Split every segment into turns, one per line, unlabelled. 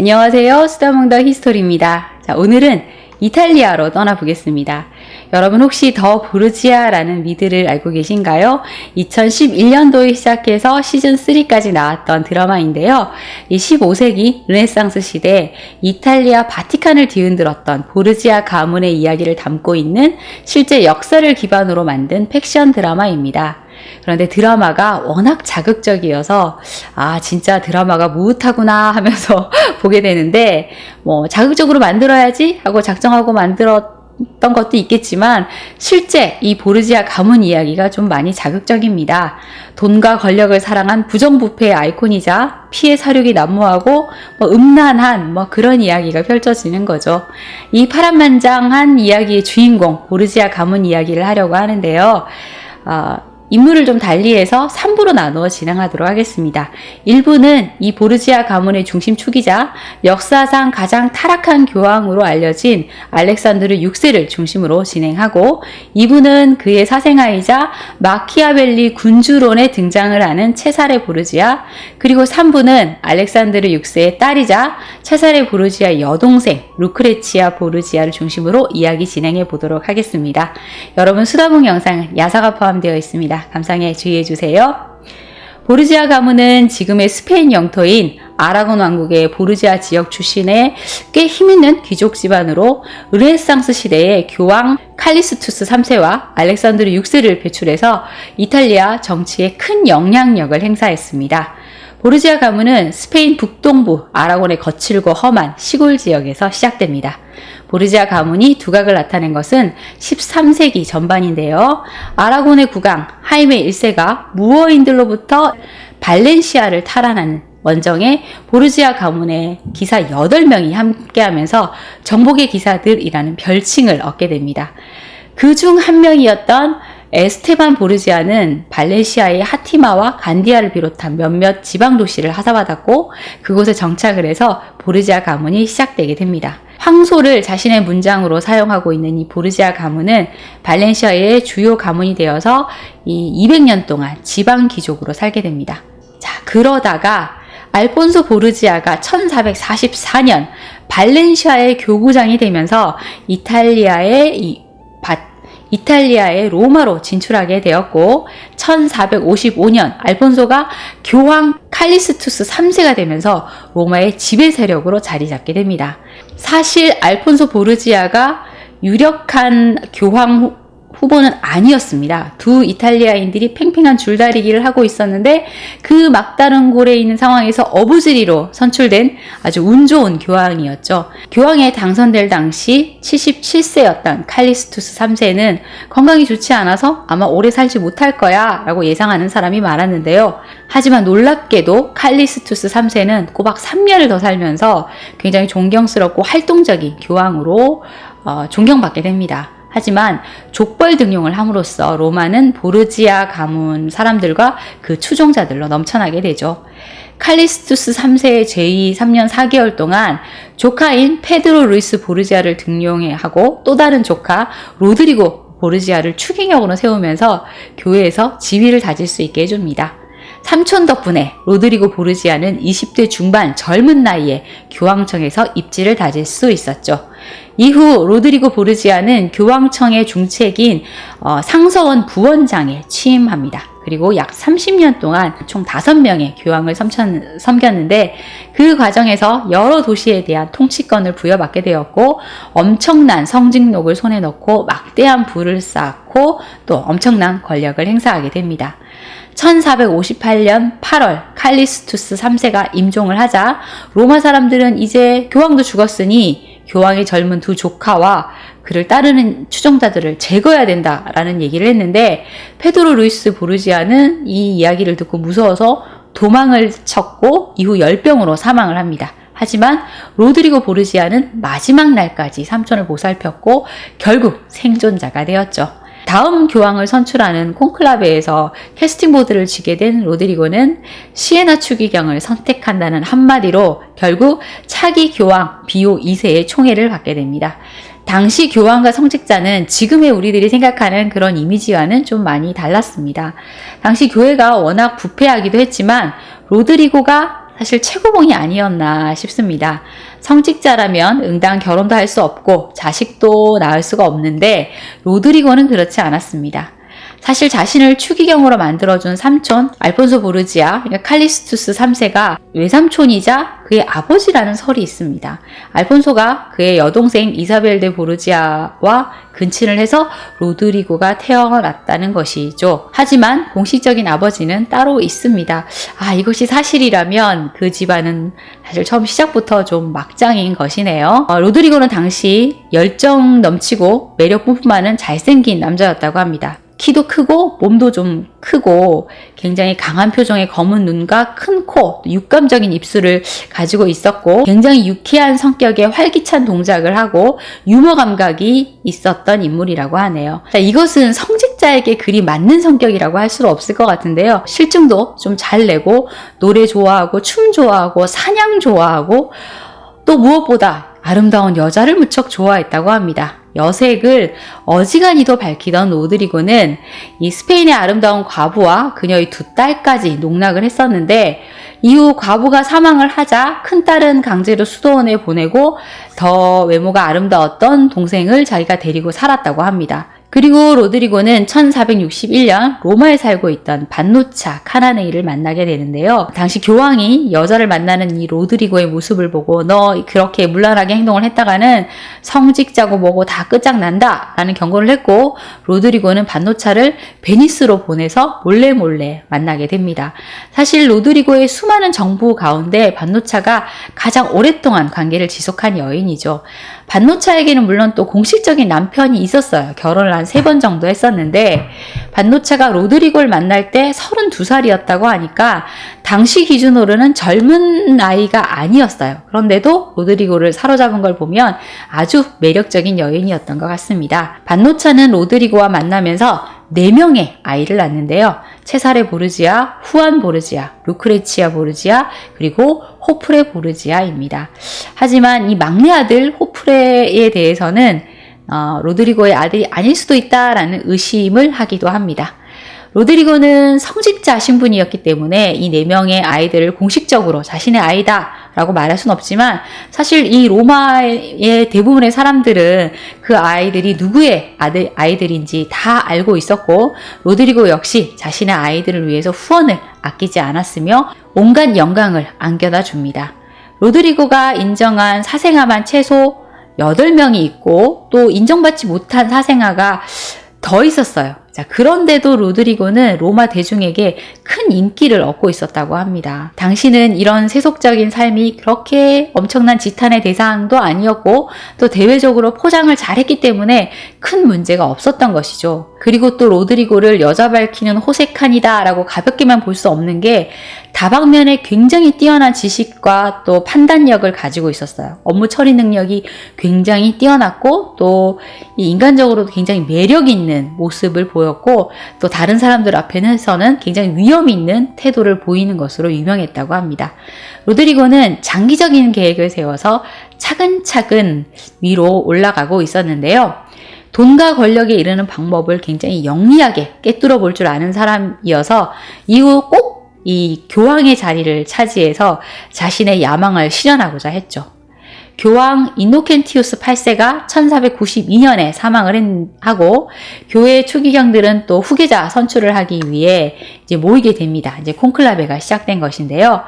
안녕하세요. 수다몽더 히스토리입니다. 자, 오늘은 이탈리아로 떠나보겠습니다. 여러분 혹시 더 보르지아라는 미드를 알고 계신가요? 2011년도에 시작해서 시즌3까지 나왔던 드라마인데요. 이 15세기 르네상스 시대 이탈리아 바티칸을 뒤흔들었던 보르지아 가문의 이야기를 담고 있는 실제 역사를 기반으로 만든 팩션 드라마입니다. 그런데 드라마가 워낙 자극적이어서 진짜 드라마가 무릇하구나 하면서 보게 되는데 자극적으로 만들어야지 하고 작정하고 만들었던 것도 있겠지만 실제 이 보르지아 가문 이야기가 좀 많이 자극적입니다. 돈과 권력을 사랑한 부정부패의 아이콘이자 피해 사륙이 난무하고 음란한 그런 이야기가 펼쳐지는 거죠. 이 파란만장한 이야기의 주인공 보르지아 가문 이야기를 하려고 하는데요. 인물을 좀 달리해서 3부로 나누어 진행하도록 하겠습니다. 1부는 이 보르지아 가문의 중심 축이자 역사상 가장 타락한 교황으로 알려진 알렉산드르 6세를 중심으로 진행하고 2부는 그의 사생아이자 마키아벨리 군주론에 등장을 하는 체사레 보르지아, 그리고 3부는 알렉산드르 6세의 딸이자 체사레 보르지아의 여동생 루크레치아 보르지아를 중심으로 이야기 진행해 보도록 하겠습니다. 여러분 수다봉 영상은 야사가 포함되어 있습니다. 감상에 주의해주세요. 보르지아 가문은 지금의 스페인 영토인 아라곤 왕국의 보르지아 지역 출신의 꽤 힘있는 귀족 집안으로 르네상스 시대의 교황 칼리스투스 3세와 알렉산드르 6세를 배출해서 이탈리아 정치에 큰 영향력을 행사했습니다. 보르지아 가문은 스페인 북동부 아라곤의 거칠고 험한 시골 지역에서 시작됩니다. 보르지아 가문이 두각을 나타낸 것은 13세기 전반인데요. 아라곤의 국왕 하이메 1세가 무어인들로부터 발렌시아를 탈환하는 원정에 보르지아 가문의 기사 8명이 함께하면서 정복의 기사들이라는 별칭을 얻게 됩니다. 그 중 한 명이었던 에스테반 보르지아는 발렌시아의 하티마와 간디아를 비롯한 몇몇 지방 도시를 하사받았고 그곳에 정착을 해서 보르지아 가문이 시작되게 됩니다. 황소를 자신의 문장으로 사용하고 있는 이 보르지아 가문은 발렌시아의 주요 가문이 되어서 이 200년 동안 지방 귀족으로 살게 됩니다. 자, 그러다가 알폰소 보르지아가 1444년 발렌시아의 교구장이 되면서 이탈리아의 로마로 진출하게 되었고 1455년 알폰소가 교황 칼리스투스 3세가 되면서 로마의 지배 세력으로 자리 잡게 됩니다. 사실 알폰소 보르지아가 유력한 교황 후보는 아니었습니다. 두 이탈리아인들이 팽팽한 줄다리기를 하고 있었는데 그 막다른 고래에 있는 상황에서 어부지리로 선출된 아주 운 좋은 교황이었죠. 교황에 당선될 당시 77세였던 칼리스투스 3세는 건강이 좋지 않아서 아마 오래 살지 못할 거야 라고 예상하는 사람이 많았는데요. 하지만 놀랍게도 칼리스투스 3세는 꼬박 3년을 더 살면서 굉장히 존경스럽고 활동적인 교황으로 존경받게 됩니다. 하지만 족벌 등용을 함으로써 로마는 보르지아 가문 사람들과 그 추종자들로 넘쳐나게 되죠. 칼리스투스 3세의 제2 3년 4개월 동안 조카인 페드로 루이스 보르지아를 등용하고 또 다른 조카 로드리고 보르지아를 추기경으로 세우면서 교회에서 지위를 다질 수 있게 해줍니다. 삼촌 덕분에 로드리고 보르지아는 20대 중반 젊은 나이에 교황청에서 입지를 다질 수 있었죠. 이후 로드리고 보르지아는 교황청의 중책인 상서원 부원장에 취임합니다. 그리고 약 30년 동안 총 5명의 교황을 섬겼는데 그 과정에서 여러 도시에 대한 통치권을 부여받게 되었고 엄청난 성직록을 손에 넣고 막대한 부를 쌓고 또 엄청난 권력을 행사하게 됩니다. 1458년 8월 칼리스투스 3세가 임종을 하자 로마 사람들은 이제 교황도 죽었으니 교황의 젊은 두 조카와 그를 따르는 추종자들을 제거해야 된다라는 얘기를 했는데 페드로 루이스 보르지아는 이 이야기를 듣고 무서워서 도망을 쳤고 이후 열병으로 사망을 합니다. 하지만 로드리고 보르지아는 마지막 날까지 삼촌을 보살폈고 결국 생존자가 되었죠. 다음 교황을 선출하는 콘클라베에서 캐스팅보드를 쥐게 된 로드리고는 시에나 추기경을 선택한다는 한마디로 결국 차기 교황 비오 2세의 총애를 받게 됩니다. 당시 교황과 성직자는 지금의 우리들이 생각하는 그런 이미지와는 좀 많이 달랐습니다. 당시 교회가 워낙 부패하기도 했지만 로드리고가 사실 최고봉이 아니었나 싶습니다. 성직자라면 응당 결혼도 할 수 없고 자식도 낳을 수가 없는데 로드리고는 그렇지 않았습니다. 사실 자신을 추기경으로 만들어준 삼촌 알폰소 보르지아, 그러니까 칼리스투스 3세가 외삼촌이자 그의 아버지라는 설이 있습니다. 알폰소가 그의 여동생 이사벨 데 보르지아와 근친을 해서 로드리고가 태어났다는 것이죠. 하지만 공식적인 아버지는 따로 있습니다. 이것이 사실이라면 그 집안은 사실 처음 시작부터 좀 막장인 것이네요. 로드리고는 당시 열정 넘치고 매력 뿜뿜하는 잘생긴 남자였다고 합니다. 키도 크고 몸도 좀 크고 굉장히 강한 표정의 검은 눈과 큰 코, 육감적인 입술을 가지고 있었고 굉장히 유쾌한 성격의 활기찬 동작을 하고 유머 감각이 있었던 인물이라고 하네요. 자, 이것은 성직자에게 그리 맞는 성격이라고 할 수는 없을 것 같은데요. 실증도 좀 잘 내고 노래 좋아하고 춤 좋아하고 사냥 좋아하고 또 무엇보다 아름다운 여자를 무척 좋아했다고 합니다. 여색을 어지간히도 밝히던 로드리고는 이 스페인의 아름다운 과부와 그녀의 두 딸까지 농락을 했었는데 이후 과부가 사망을 하자 큰딸은 강제로 수도원에 보내고 더 외모가 아름다웠던 동생을 자기가 데리고 살았다고 합니다. 그리고 로드리고는 1461년 로마에 살고 있던 반누차 카나네이를 만나게 되는데요. 당시 교황이 여자를 만나는 이 로드리고의 모습을 보고 너 그렇게 문란하게 행동을 했다가는 성직자고 뭐고 다 끝장난다 라는 경고를 했고 로드리고는 반누차를 베니스로 보내서 몰래 만나게 됩니다. 사실 로드리고의 수많은 정부 가운데 반누차가 가장 오랫동안 관계를 지속한 여인이죠. 반누차에게는 물론 또 공식적인 남편이 있었어요. 결혼을 한 3번 정도 했었는데 반누차가 로드리고를 만날 때 32살이었다고 하니까 당시 기준으로는 젊은 나이가 아니었어요. 그런데도 로드리고를 사로잡은 걸 보면 아주 매력적인 여인이었던 것 같습니다. 반누차는 로드리고와 만나면서 4명의 아이를 낳는데요. 체사레 보르지아, 후안 보르지아, 루크레치아 보르지아, 그리고 호프레 보르지아입니다. 하지만 이 막내 아들 호프레에 대해서는 로드리고의 아들이 아닐 수도 있다라는 의심을 하기도 합니다. 로드리고는 성직자 신분이었기 때문에 이 4명의 아이들을 공식적으로 자신의 아이다 라고 말할 수는 없지만 사실 이 로마의 대부분의 사람들은 그 아이들이 누구의 아이들인지 다 알고 있었고 로드리고 역시 자신의 아이들을 위해서 후원을 아끼지 않았으며 온갖 영광을 안겨다 줍니다. 로드리고가 인정한 사생아만 최소 8명이 있고 또 인정받지 못한 사생아가 더 있었어요. 자, 그런데도 로드리고는 로마 대중에게 큰 인기를 얻고 있었다고 합니다. 당시는 이런 세속적인 삶이 그렇게 엄청난 지탄의 대상도 아니었고 또 대외적으로 포장을 잘했기 때문에 큰 문제가 없었던 것이죠. 그리고 또 로드리고를 여자 밝히는 호색한이다 라고 가볍게만 볼 수 없는 게 다방면에 굉장히 뛰어난 지식과 또 판단력을 가지고 있었어요. 업무 처리 능력이 굉장히 뛰어났고 또 인간적으로도 굉장히 매력 있는 모습을 보였고 또 다른 사람들 앞에서는 굉장히 위험 있는 태도를 보이는 것으로 유명했다고 합니다. 로드리고는 장기적인 계획을 세워서 차근차근 위로 올라가고 있었는데요. 돈과 권력에 이르는 방법을 굉장히 영리하게 꿰뚫어 볼 줄 아는 사람이어서 이후 꼭 이 교황의 자리를 차지해서 자신의 야망을 실현하고자 했죠. 교황 인노켄티우스 8세가 1492년에 사망을 하고 교회의 추기경들은 또 후계자 선출을 하기 위해 이제 모이게 됩니다. 이제 콘클라베가 시작된 것인데요.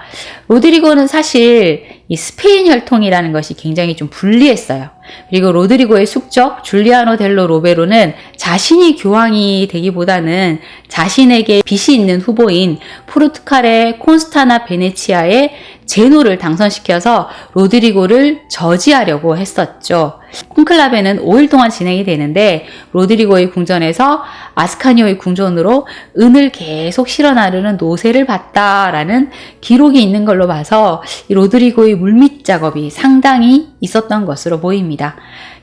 로드리고는 사실 이 스페인 혈통이라는 것이 굉장히 좀 불리했어요. 그리고 로드리고의 숙적 줄리아노 델로 로베로는 자신이 교황이 되기보다는 자신에게 빚이 있는 후보인 포르투갈의 콘스타나 베네치아의 제노를 당선시켜서 로드리고를 저지하려고 했었죠. 콘클라베는 5일 동안 진행이 되는데 로드리고의 궁전에서 아스카니오의 궁전으로 은을 계속 실어 나르는 노새를 봤다라는 기록이 있는 걸로 봐서 이 로드리고의 물밑 작업이 상당히 있었던 것으로 보입니다.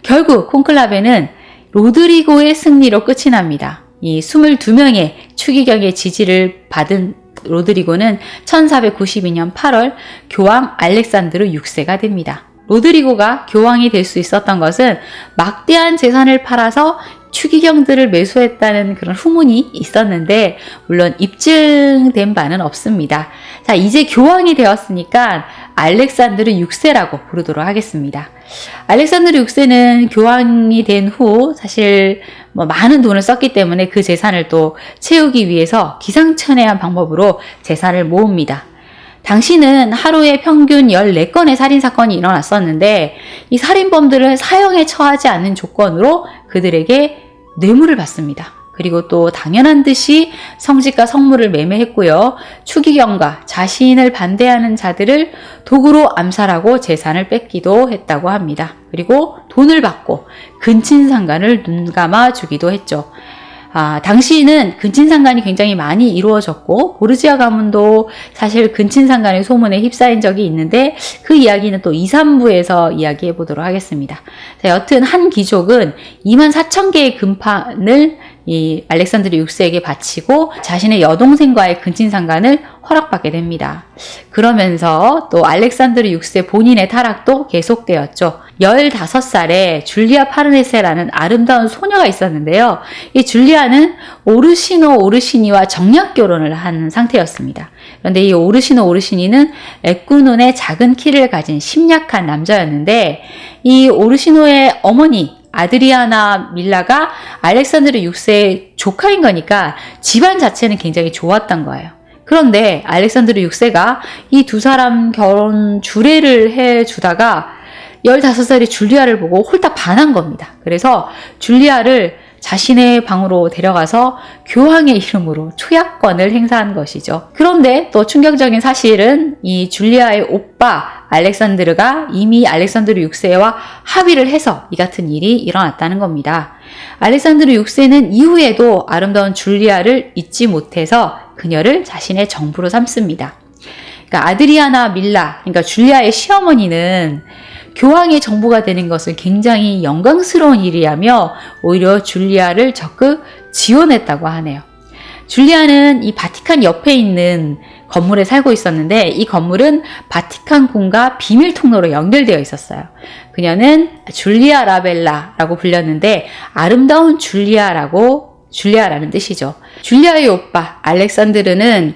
결국 콘클라베는 로드리고의 승리로 끝이 납니다. 이 22명의 추기경의 지지를 받은 로드리고는 1492년 8월 교황 알렉산드르 6세가 됩니다. 로드리고가 교황이 될 수 있었던 것은 막대한 재산을 팔아서 추기경들을 매수했다는 그런 후문이 있었는데 물론 입증된 바는 없습니다. 자, 이제 교황이 되었으니까 알렉산드르 6세라고 부르도록 하겠습니다. 알렉산드르 6세는 교황이 된 후 사실 많은 돈을 썼기 때문에 그 재산을 또 채우기 위해서 기상천외한 방법으로 재산을 모읍니다. 당시는 하루에 평균 14건의 살인사건이 일어났었는데 이 살인범들을 사형에 처하지 않는 조건으로 그들에게 뇌물을 받습니다. 그리고 또 당연한 듯이 성직과 성물을 매매했고요. 추기경과 자신을 반대하는 자들을 도구로 암살하고 재산을 뺏기도 했다고 합니다. 그리고 돈을 받고 근친상간을 눈감아 주기도 했죠. 당시에는 근친상간이 굉장히 많이 이루어졌고 보르지아 가문도 사실 근친상간의 소문에 휩싸인 적이 있는데 그 이야기는 또 2, 3부에서 이야기해 보도록 하겠습니다. 자, 여튼 한 귀족은 24,000개의 금판을 이 알렉산드르 6세에게 바치고 자신의 여동생과의 근친상간을 허락받게 됩니다. 그러면서 또 알렉산드르 6세 본인의 타락도 계속되었죠. 15살에 줄리아 파르네세라는 아름다운 소녀가 있었는데요. 이 줄리아는 오르시노 오르시니와 정략 결혼을 한 상태였습니다. 그런데 이 오르시노 오르시니는 애꾸눈의 작은 키를 가진 심약한 남자였는데 이 오르시노의 어머니 아드리아나 밀라가 알렉산드르 6세의 조카인 거니까 집안 자체는 굉장히 좋았던 거예요. 그런데 알렉산드르 6세가 이 두 사람 결혼 주례를 해주다가 15살의 줄리아를 보고 홀딱 반한 겁니다. 그래서 줄리아를 자신의 방으로 데려가서 교황의 이름으로 초약권을 행사한 것이죠. 그런데 또 충격적인 사실은 이 줄리아의 오빠 알렉산드르가 이미 알렉산드르 6세와 합의를 해서 이 같은 일이 일어났다는 겁니다. 알렉산드르 6세는 이후에도 아름다운 줄리아를 잊지 못해서 그녀를 자신의 정부로 삼습니다. 그러니까 아드리아나 밀라, 그러니까 줄리아의 시어머니는 교황의 정부가 되는 것을 굉장히 영광스러운 일이라며 오히려 줄리아를 적극 지원했다고 하네요. 줄리아는 이 바티칸 옆에 있는 건물에 살고 있었는데 이 건물은 바티칸 궁과 비밀 통로로 연결되어 있었어요. 그녀는 줄리아 라벨라라고 불렸는데 아름다운 줄리아라는 뜻이죠. 줄리아의 오빠 알렉산드르는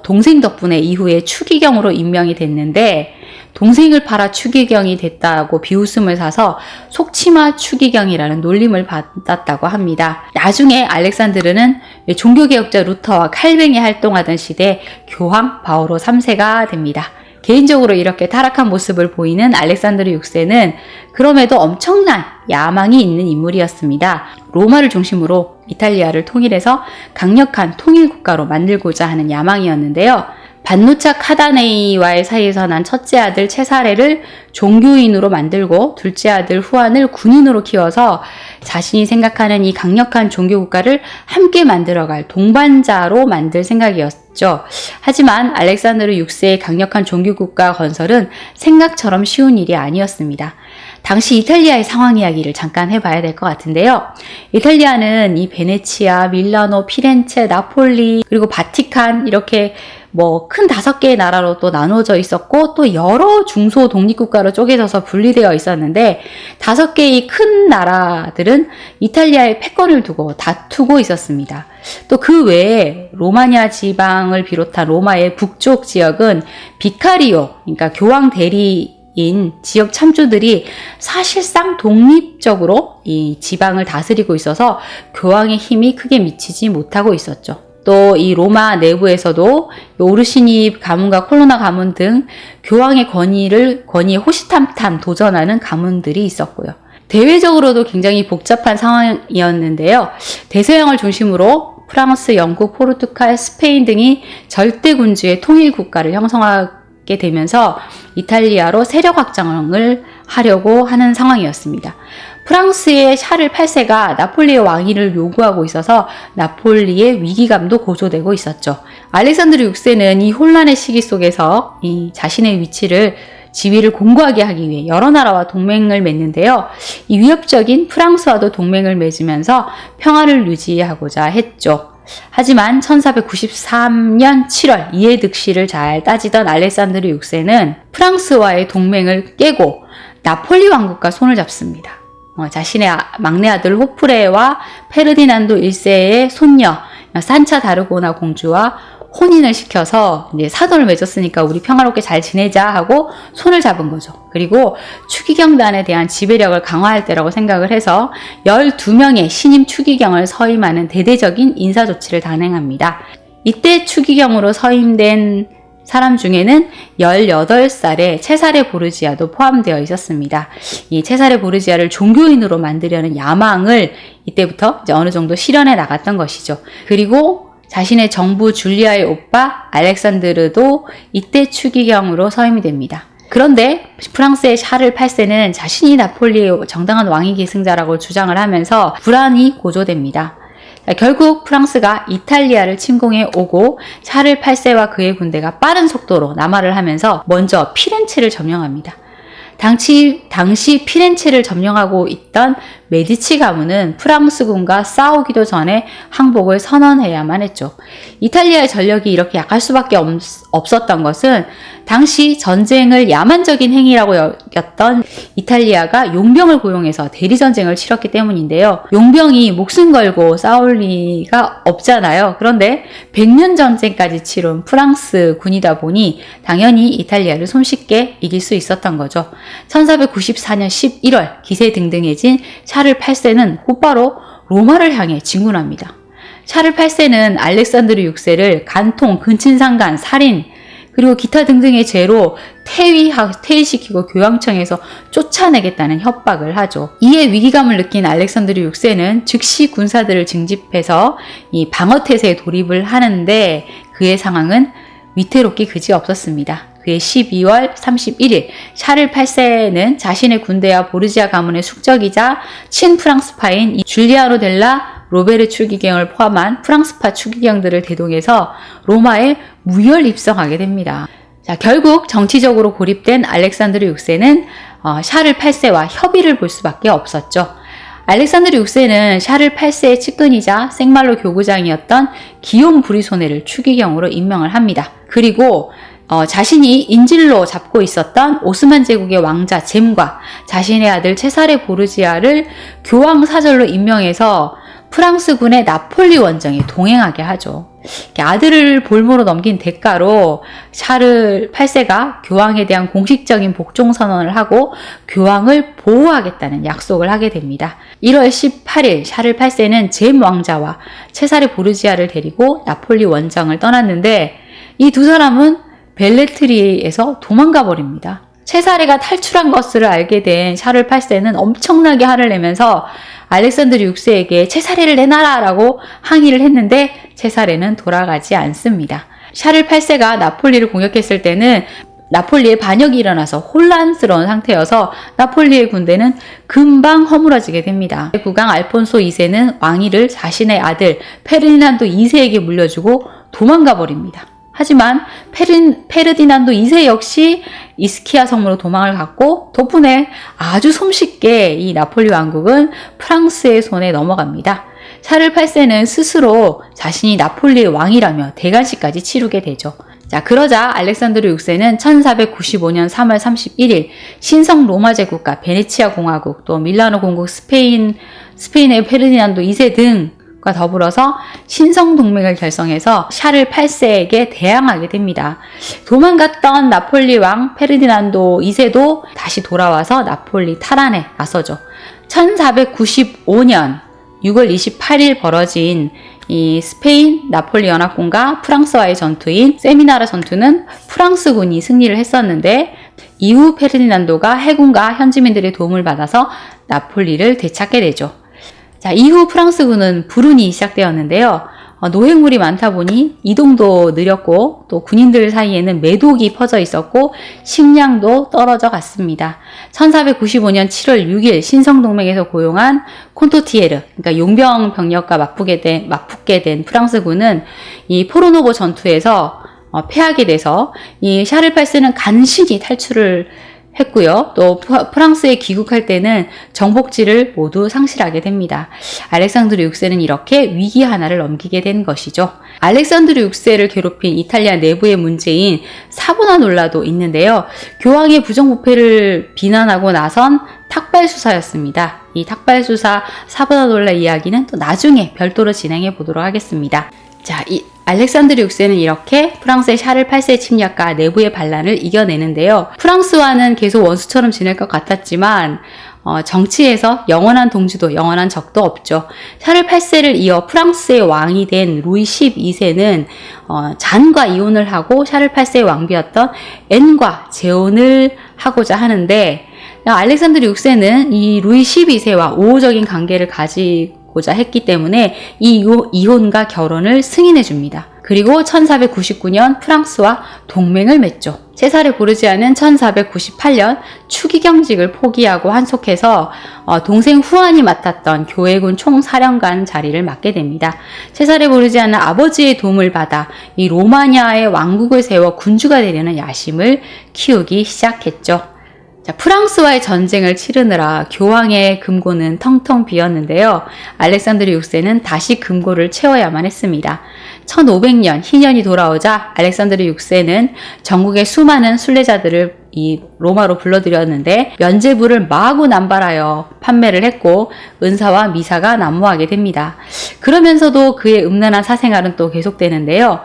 동생 덕분에 이후에 추기경으로 임명이 됐는데 동생을 팔아 추기경이 됐다고 비웃음을 사서 속치마 추기경이라는 놀림을 받았다고 합니다. 나중에 알렉산드르는 종교개혁자 루터와 칼뱅이 활동하던 시대 교황 바오로 3세가 됩니다. 개인적으로 이렇게 타락한 모습을 보이는 알렉산드르 6세는 그럼에도 엄청난 야망이 있는 인물이었습니다. 로마를 중심으로 이탈리아를 통일해서 강력한 통일국가로 만들고자 하는 야망이었는데요. 반누차 카다네이와의 사이에서 난 첫째 아들 체사레를 종교인으로 만들고 둘째 아들 후안을 군인으로 키워서 자신이 생각하는 이 강력한 종교국가를 함께 만들어갈 동반자로 만들 생각이었죠. 하지만 알렉산드르 6세의 강력한 종교국가 건설은 생각처럼 쉬운 일이 아니었습니다. 당시 이탈리아의 상황 이야기를 잠깐 해봐야 될 것 같은데요. 이탈리아는 이 베네치아, 밀라노, 피렌체, 나폴리, 그리고 바티칸 이렇게 큰 5개의 나라로 또 나눠져 있었고 또 여러 중소 독립국가로 쪼개져서 분리되어 있었는데 5개의 큰 나라들은 이탈리아의 패권을 두고 다투고 있었습니다. 또 그 외에 로마니아 지방을 비롯한 로마의 북쪽 지역은 비카리오, 그러니까 교황 대리인 지역 참주들이 사실상 독립적으로 이 지방을 다스리고 있어서 교황의 힘이 크게 미치지 못하고 있었죠. 또 이 로마 내부에서도 오르시니 가문과 콜로나 가문 등 교황의 권위에 호시탐탐 도전하는 가문들이 있었고요. 대외적으로도 굉장히 복잡한 상황이었는데요. 대서양을 중심으로 프랑스, 영국, 포르투갈, 스페인 등이 절대군주의 통일국가를 형성하게 되면서 이탈리아로 세력 확장을 하려고 하는 상황이었습니다. 프랑스의 샤를 8세가 나폴리의 왕위를 요구하고 있어서 나폴리의 위기감도 고조되고 있었죠. 알렉산드르 6세는 이 혼란의 시기 속에서 이 자신의 지위를 공고하게 하기 위해 여러 나라와 동맹을 맺는데요. 이 위협적인 프랑스와도 동맹을 맺으면서 평화를 유지하고자 했죠. 하지만 1493년 7월 이해득실을 잘 따지던 알렉산드르 6세는 프랑스와의 동맹을 깨고 나폴리 왕국과 손을 잡습니다. 자신의 막내 아들 호프레와 페르디난도 1세의 손녀 산차 다르고나 공주와 혼인을 시켜서 이제 사돈을 맺었으니까 우리 평화롭게 잘 지내자 하고 손을 잡은 거죠. 그리고 추기경단에 대한 지배력을 강화할 때라고 생각을 해서 12명의 신임 추기경을 서임하는 대대적인 인사 조치를 단행합니다. 이때 추기경으로 서임된 사람 중에는 18살의 체사레 보르지아도 포함되어 있었습니다. 이 체사레 보르지아를 종교인으로 만들려는 야망을 이때부터 이제 어느 정도 실현해 나갔던 것이죠. 그리고 자신의 정부 줄리아의 오빠 알렉산드르도 이때 추기경으로 서임이 됩니다. 그런데 프랑스의 샤를 8세는 자신이 나폴리의 정당한 왕위 계승자라고 주장을 하면서 불안이 고조됩니다. 결국 프랑스가 이탈리아를 침공해 오고 샤를 8세와 그의 군대가 빠른 속도로 남하를 하면서 먼저 피렌체를 점령합니다. 당시 피렌체를 점령하고 있던 메디치 가문은 프랑스군과 싸우기도 전에 항복을 선언해야만 했죠. 이탈리아의 전력이 이렇게 약할 수밖에 없었던 것은 당시 전쟁을 야만적인 행위라고 여겼던 이탈리아가 용병을 고용해서 대리전쟁을 치렀기 때문인데요. 용병이 목숨 걸고 싸울 리가 없잖아요. 그런데 100년 전쟁까지 치룬 프랑스 군이다 보니 당연히 이탈리아를 손쉽게 이길 수 있었던 거죠. 1494년 11월 기세등등해진 샤를 8세는 곧바로 로마를 향해 진군합니다. 샤를 8세는 알렉산드르 6세를 간통, 근친상간, 살인, 그리고 기타 등등의 죄로 퇴위시키고 교황청에서 쫓아내겠다는 협박을 하죠. 이에 위기감을 느낀 알렉산드르 6세는 즉시 군사들을 징집해서 이 방어태세에 돌입을 하는데 그의 상황은 위태롭기 그지없었습니다. 그의 12월 31일 샤를 8세는 자신의 군대와 보르지아 가문의 숙적이자 친프랑스파인 줄리아노 델라 로베르 추기경을 포함한 프랑스파 추기경들을 대동해서 로마에 무혈 입성하게 됩니다. 자, 결국 정치적으로 고립된 알렉산드르 6세는 샤를 8세와 협의를 볼 수밖에 없었죠. 알렉산드르 6세는 샤를 8세의 측근이자 생말로 교구장이었던 기욤 브리소네를 추기경으로 임명을 합니다. 그리고 자신이 인질로 잡고 있었던 오스만 제국의 왕자 젬과 자신의 아들 체사레 보르지아를 교황 사절로 임명해서 프랑스군의 나폴리 원정에 동행하게 하죠. 아들을 볼모로 넘긴 대가로 샤를 8세가 교황에 대한 공식적인 복종 선언을 하고 교황을 보호하겠다는 약속을 하게 됩니다. 1월 18일 샤를 8세는 젬 왕자와 체사레 보르지아를 데리고 나폴리 원정을 떠났는데 이 두 사람은 벨레트리에서 도망가 버립니다. 체사레가 탈출한 것을 알게 된 샤를 8세는 엄청나게 화를 내면서 알렉산드르 6세에게 체사레를 내놔라 라고 항의를 했는데 체사레는 돌아가지 않습니다. 샤를 8세가 나폴리를 공격했을 때는 나폴리에 반역이 일어나서 혼란스러운 상태여서 나폴리의 군대는 금방 허물어지게 됩니다. 국왕 알폰소 2세는 왕위를 자신의 아들 페르디난도 2세에게 물려주고 도망가 버립니다. 하지만 페르디난도 2세 역시 이스키아 섬으로 도망을 갔고 덕분에 아주 손쉽게 이 나폴리 왕국은 프랑스의 손에 넘어갑니다. 샤를 8세는 스스로 자신이 나폴리의 왕이라며 대관식까지 치르게 되죠. 자, 그러자 알렉산드르 6세는 1495년 3월 31일 신성 로마 제국과 베네치아 공화국, 또 밀라노 공국, 스페인의 페르디난도 2세 등과 더불어서 신성 동맹을 결성해서 샤를 8세에게 대항하게 됩니다. 도망갔던 나폴리 왕 페르디난도 2세도 다시 돌아와서 나폴리 탈환에 나서죠. 1495년 6월 28일 벌어진 이 스페인 나폴리 연합군과 프랑스와의 전투인 세미나라 전투는 프랑스군이 승리를 했었는데 이후 페르디난도가 해군과 현지민들의 도움을 받아서 나폴리를 되찾게 되죠. 자, 이후 프랑스군은 불운이 시작되었는데요. 노획물이 많다 보니 이동도 느렸고 또 군인들 사이에는 매독이 퍼져 있었고 식량도 떨어져 갔습니다. 1495년 7월 6일 신성동맹에서 고용한 콘토티에르, 그러니까 용병 병력과 맞붙게 된 프랑스군은 이 포르노보 전투에서 패하게 돼서 이 샤를 8세는 간신히 탈출을 했고요. 또 프랑스에 귀국할 때는 정복지를 모두 상실하게 됩니다. 알렉산드르 6세는 이렇게 위기 하나를 넘기게 된 것이죠. 알렉산드르 6세를 괴롭힌 이탈리아 내부의 문제인 사보나놀라도 있는데요. 교황의 부정부패를 비난하고 나선 탁발수사였습니다. 이 탁발수사 사보나놀라 이야기는 또 나중에 별도로 진행해 보도록 하겠습니다. 자, 이 알렉산드르 6세는 이렇게 프랑스의 샤를 8세 침략과 내부의 반란을 이겨내는데요. 프랑스와는 계속 원수처럼 지낼 것 같았지만 정치에서 영원한 동지도 영원한 적도 없죠. 샤를 8세를 이어 프랑스의 왕이 된 루이 12세는 잔과 이혼을 하고 샤를 8세의 왕비였던 앤과 재혼을 하고자 하는데 알렉산드르 6세는 이 루이 12세와 우호적인 관계를 가지고자 했기 때문에 이 이혼과 결혼을 승인해 줍니다. 그리고 1499년 프랑스와 동맹을 맺죠. 세사르 보르지아는 1498년 추기경직을 포기하고 환속해서 동생 후안이 맡았던 교회군 총사령관 자리를 맡게 됩니다. 세사르 보르지아는 아버지의 도움을 받아 이 로마니아의 왕국을 세워 군주가 되려는 야심을 키우기 시작했죠. 자, 프랑스와의 전쟁을 치르느라 교황의 금고는 텅텅 비었는데요. 알렉산드르 6세는 다시 금고를 채워야만 했습니다. 1500년 희년이 돌아오자 알렉산드르 6세는 전국의 수많은 순례자들을 이 로마로 불러들였는데 면제부를 마구 남발하여 판매를 했고 은사와 미사가 난무하게 됩니다. 그러면서도 그의 음란한 사생활은 또 계속되는데요.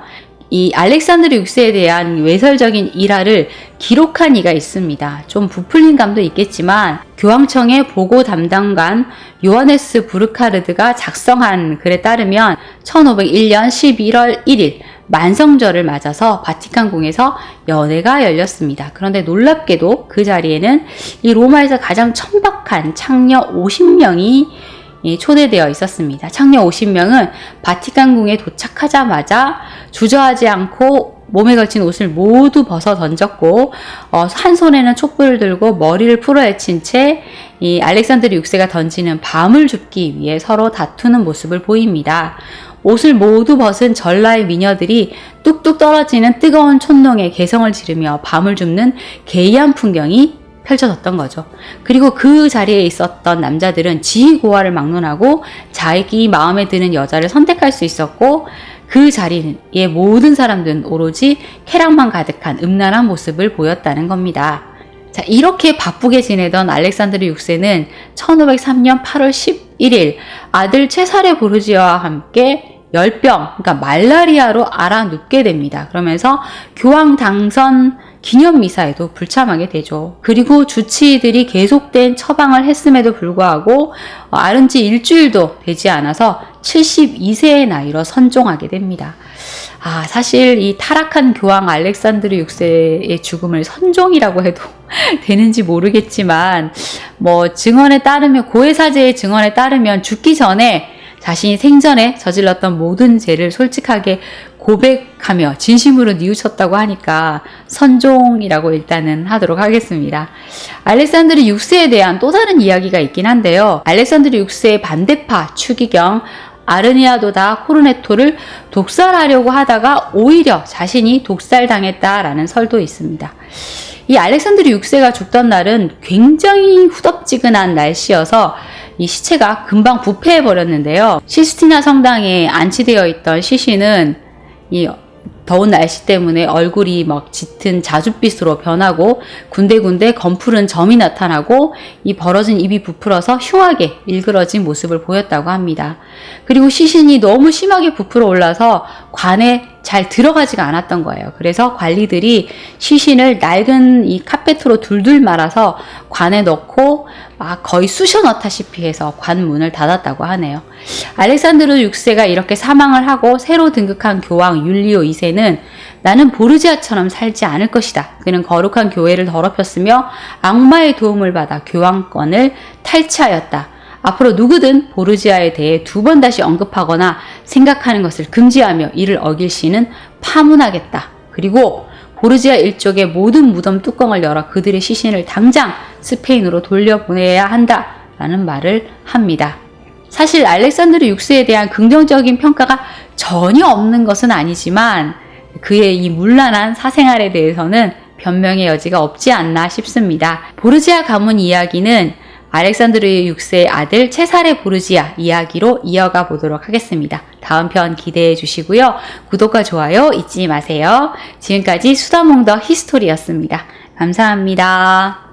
이 알렉산드르 6세에 대한 외설적인 일화를 기록한 이가 있습니다. 좀 부풀린 감도 있겠지만 교황청의 보고 담당관 요하네스 부르카르드가 작성한 글에 따르면 1501년 11월 1일 만성절을 맞아서 바티칸궁에서 연회가 열렸습니다. 그런데 놀랍게도 그 자리에는 이 로마에서 가장 천박한 창녀 50명이 초대되어 있었습니다. 창녀 50명은 바티칸궁에 도착하자마자 주저하지 않고 몸에 걸친 옷을 모두 벗어 던졌고 한 손에는 촛불을 들고 머리를 풀어헤친 채 이 알렉산드르 6세가 던지는 밤을 줍기 위해 서로 다투는 모습을 보입니다. 옷을 모두 벗은 전라의 미녀들이 뚝뚝 떨어지는 뜨거운 촛농에 개성을 지르며 밤을 줍는 게이한 풍경이 펼쳐졌던 거죠. 그리고 그 자리에 있었던 남자들은 지휘고하를 막론하고 자기 마음에 드는 여자를 선택할 수 있었고 그 자리에 모든 사람들은 오로지 쾌락만 가득한 음란한 모습을 보였다는 겁니다. 자, 이렇게 바쁘게 지내던 알렉산드르 6세는 1503년 8월 11일 아들 체사레 보르지아와 함께 열병, 그러니까 말라리아로 앓아눕게 됩니다. 그러면서 교황 당선 기념미사에도 불참하게 되죠. 그리고 주치의들이 계속된 처방을 했음에도 불구하고 앓은 지 일주일도 되지 않아서 72세의 나이로 선종하게 됩니다. 사실 이 타락한 교황 알렉산드르 6세의 죽음을 선종이라고 해도 되는지 모르겠지만 증언에 따르면 고해사제의 증언에 따르면 죽기 전에 자신이 생전에 저질렀던 모든 죄를 솔직하게 고백하며 진심으로 뉘우쳤다고 하니까 선종이라고 일단은 하도록 하겠습니다. 알렉산드르 6세에 대한 또 다른 이야기가 있긴 한데요. 알렉산드르 6세의 반대파 추기경 아르니아도다 코르네토를 독살하려고 하다가 오히려 자신이 독살당했다라는 설도 있습니다. 이 알렉산드르 6세가 죽던 날은 굉장히 후덥지근한 날씨여서 이 시체가 금방 부패해 버렸는데요. 시스티나 성당에 안치되어 있던 시신은 이 더운 날씨 때문에 얼굴이 막 짙은 자줏빛으로 변하고 군데군데 검푸른 점이 나타나고 이 벌어진 입이 부풀어서 흉하게 일그러진 모습을 보였다고 합니다. 그리고 시신이 너무 심하게 부풀어 올라서 관에 잘 들어가지가 않았던 거예요. 그래서 관리들이 시신을 낡은 이 카페트로 둘둘 말아서 관에 넣고 막 거의 쑤셔 넣다시피 해서 관문을 닫았다고 하네요. 알렉산드르 6세가 이렇게 사망을 하고 새로 등극한 교황 율리오 2세는 나는 보르지아처럼 살지 않을 것이다. 그는 거룩한 교회를 더럽혔으며 악마의 도움을 받아 교황권을 탈취하였다. 앞으로 누구든 보르지아에 대해 두 번 다시 언급하거나 생각하는 것을 금지하며 이를 어길 시는 파문하겠다. 그리고 보르지아 일족의 모든 무덤 뚜껑을 열어 그들의 시신을 당장 스페인으로 돌려보내야 한다라는 말을 합니다. 사실 알렉산드르 6세에 대한 긍정적인 평가가 전혀 없는 것은 아니지만 그의 이 문란한 사생활에 대해서는 변명의 여지가 없지 않나 싶습니다. 보르지아 가문 이야기는 알렉산드르 6세의 아들 체사레 보르지아 이야기로 이어가 보도록 하겠습니다. 다음 편 기대해 주시고요. 구독과 좋아요 잊지 마세요. 지금까지 수다몽더 히스토리였습니다. 감사합니다.